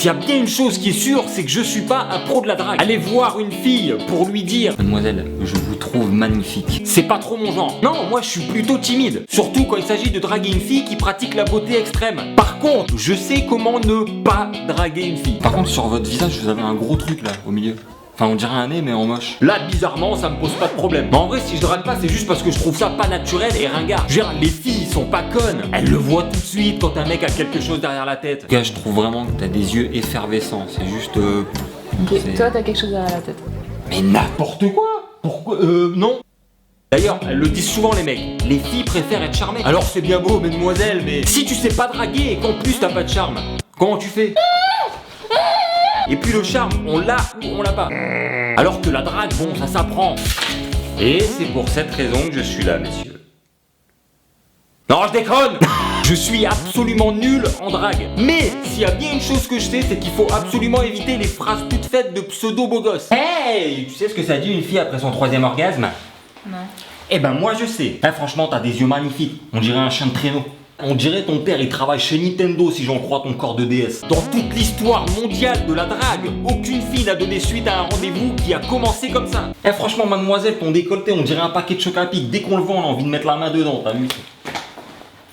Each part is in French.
S'il y a bien une chose qui est sûre, c'est que je suis pas un pro de la drague. Allez voir une fille pour lui dire: mademoiselle, je vous trouve magnifique. C'est pas trop mon genre. Non, moi je suis plutôt timide. Surtout quand il s'agit de draguer une fille qui pratique la beauté extrême. Par contre, je sais comment ne pas draguer une fille. Par contre, sur votre visage, vous avez un gros truc là, au milieu. Enfin, on dirait un nez, mais en moche. Là, bizarrement, ça me pose pas de problème. Mais en vrai, si je drague pas, c'est juste parce que je trouve ça pas naturel et ringard. Je veux dire, les filles sont pas connes. Elles le voient tout de suite quand un mec a quelque chose derrière la tête. En tout cas, je trouve vraiment que t'as des yeux effervescents. C'est juste. Ok, toi t'as quelque chose derrière la tête. Mais n'importe quoi. Pourquoi non. D'ailleurs, elles le disent souvent les mecs, les filles préfèrent être charmées. Alors c'est bien beau, mesdemoiselles, mais si tu sais pas draguer et qu'en plus t'as pas de charme, comment tu fais? Et puis le charme, on l'a ou on l'a pas. Alors que la drague, bon, ça s'apprend. Et c'est pour cette raison que je suis là, messieurs. Non, je déconne. Je suis absolument nul en drague. Mais s'il y a bien une chose que je sais, c'est qu'il faut absolument éviter les phrases toutes faites de pseudo-beaux gosses. Hey, tu sais ce que ça dit une fille après son 3e orgasme? Non. Eh ben moi je sais. Franchement, t'as des yeux magnifiques. On dirait un chien de traîneau. On dirait ton père il travaille chez Nintendo si j'en crois ton corps de DS. Dans toute l'histoire mondiale de la drague, aucune fille n'a donné suite à un rendez-vous qui a commencé comme ça. Franchement mademoiselle, ton décolleté on dirait un paquet de choc à pic. Dès qu'on le voit on a envie de mettre la main dedans, t'as vu?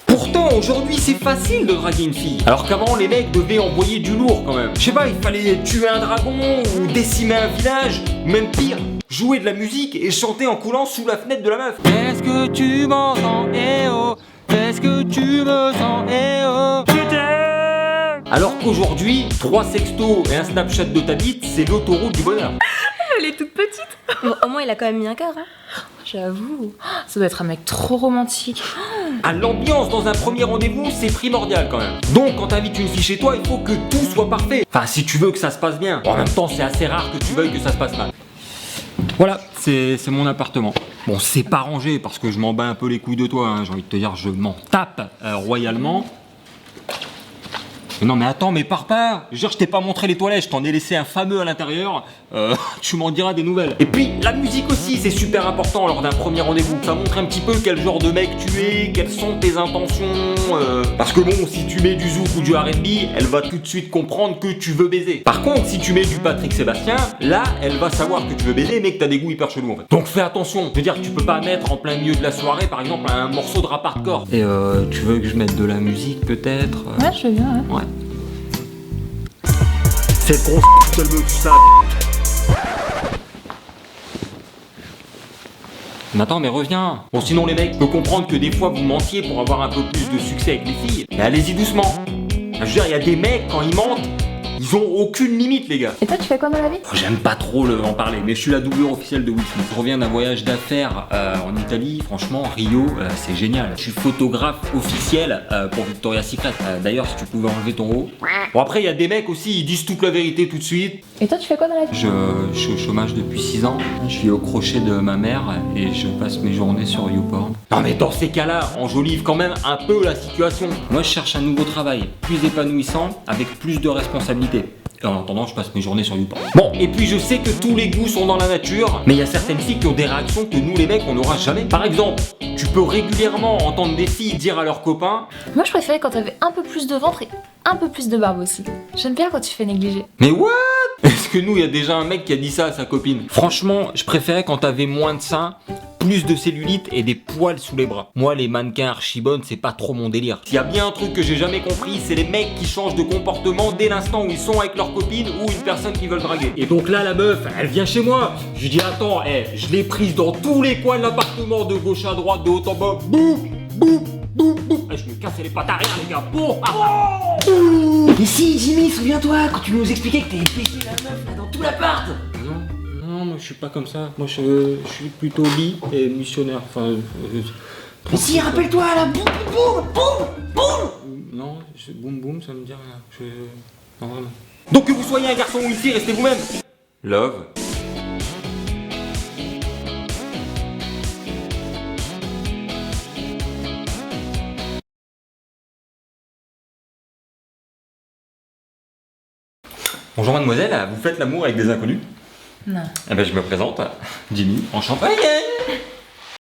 Pourtant aujourd'hui c'est facile de draguer une fille. Alors qu'avant les mecs devaient envoyer du lourd quand même. Je sais pas, il fallait tuer un dragon ou décimer un village, ou même pire, jouer de la musique et chanter en coulant sous la fenêtre de la meuf. Est-ce que tu m'entends, eh oh? Est-ce que tu me sens, eh oh? Je t'aime. Alors qu'aujourd'hui, 3 sextos et un Snapchat de ta bite, c'est l'autoroute du bonheur. Elle est toute petite. Bon, au moins il a quand même mis un cœur, hein. J'avoue, ça doit être un mec trop romantique. À l'ambiance dans un premier rendez-vous, c'est primordial quand même. Donc quand t'invites une fille chez toi, il faut que tout soit parfait. Enfin, si tu veux que ça se passe bien. En même temps, c'est assez rare que tu veuilles que ça se passe mal. Voilà, c'est mon appartement. Bon, c'est pas rangé parce que je m'en bats un peu les couilles de toi, hein. J'ai envie de te dire, je m'en tape royalement. Mais non mais attends, mais pars pas. Je veux dire, je t'ai pas montré les toilettes, je t'en ai laissé un fameux à l'intérieur. Tu m'en diras des nouvelles. Et puis la musique aussi, c'est super important lors d'un premier rendez-vous. Ça montre un petit peu quel genre de mec tu es, quelles sont tes intentions. Parce que bon, si tu mets du zouk ou du R&B, elle va tout de suite comprendre que tu veux baiser. Par contre, si tu mets du Patrick Sébastien, là, elle va savoir que tu veux baiser, mais que t'as des goûts hyper chelous en fait. Donc fais attention. Je veux dire, tu peux pas mettre en plein milieu de la soirée, par exemple, un morceau de rap hardcore. Et tu veux que je mette de la musique peut-être? Ouais, je veux bien, Ouais. Cette grosse elle veut que ça. Mais attends, mais reviens. Bon, sinon les mecs, je peux comprendre que des fois vous mentiez pour avoir un peu plus de succès avec les filles. Mais allez-y doucement. Je veux dire, il y a des mecs, quand ils mentent, ils ont aucune limite, les gars. Et toi, tu fais quoi dans la vie? J'aime pas trop en parler, mais je suis la doublure officielle de Will Smith. Je reviens d'un voyage d'affaires en Italie, franchement, Rio, c'est génial. Je suis photographe officiel pour Victoria's Secret. D'ailleurs, si tu pouvais enlever ton haut. Bon, après, il y a des mecs aussi, ils disent toute la vérité tout de suite. Et toi, tu fais quoi dans la vie? Je suis au chômage depuis 6 ans. Je suis au crochet de ma mère et je passe mes journées sur YouPorn. Non, mais dans ces cas-là, enjolive quand même un peu la situation. Moi, je cherche un nouveau travail, plus épanouissant, avec plus de responsabilités. Et en attendant, je passe mes journées sur YouPorn. Bon, et puis je sais que tous les goûts sont dans la nature, mais il y a certaines filles qui ont des réactions que nous les mecs on n'aura jamais. Par exemple, tu peux régulièrement entendre des filles dire à leurs copains: Moi, je préférais quand t'avais un peu plus de ventre et un peu plus de barbe aussi. J'aime bien quand tu fais négliger. mais what? Est-ce que nous, il y a déjà un mec qui a dit ça à sa copine? Franchement, je préférais quand t'avais moins de seins, Plus de cellulite et des poils sous les bras. Moi, les mannequins archibonnes, c'est pas trop mon délire. S'il y a bien un truc que j'ai jamais compris, c'est les mecs qui changent de comportement dès l'instant où ils sont avec leur copine ou une personne qu'ils veulent draguer. Et donc là, la meuf, elle vient chez moi. Je lui dis: attends, je l'ai prise dans tous les coins de l'appartement, de gauche à droite, de haut en bas. Boum, boum, boum, boum. Je me cassais les pattes à rien, les gars. Boum, Mais si, Jimmy, souviens-toi, quand tu nous expliquais que t'avais péché la meuf là, dans tout l'appart. Non, moi je suis pas comme ça. Moi je suis plutôt bi et missionnaire. Enfin. Mais si, rappelle-toi, là, boum, boum, boum, boum. Non, boum boum, ça me dit rien. Non, vraiment. Donc que vous soyez un garçon ou une fille, restez vous-même. Love. Bonjour mademoiselle, vous faites l'amour avec des inconnus? Non. Eh ben je me présente, Jimmy, en champagne.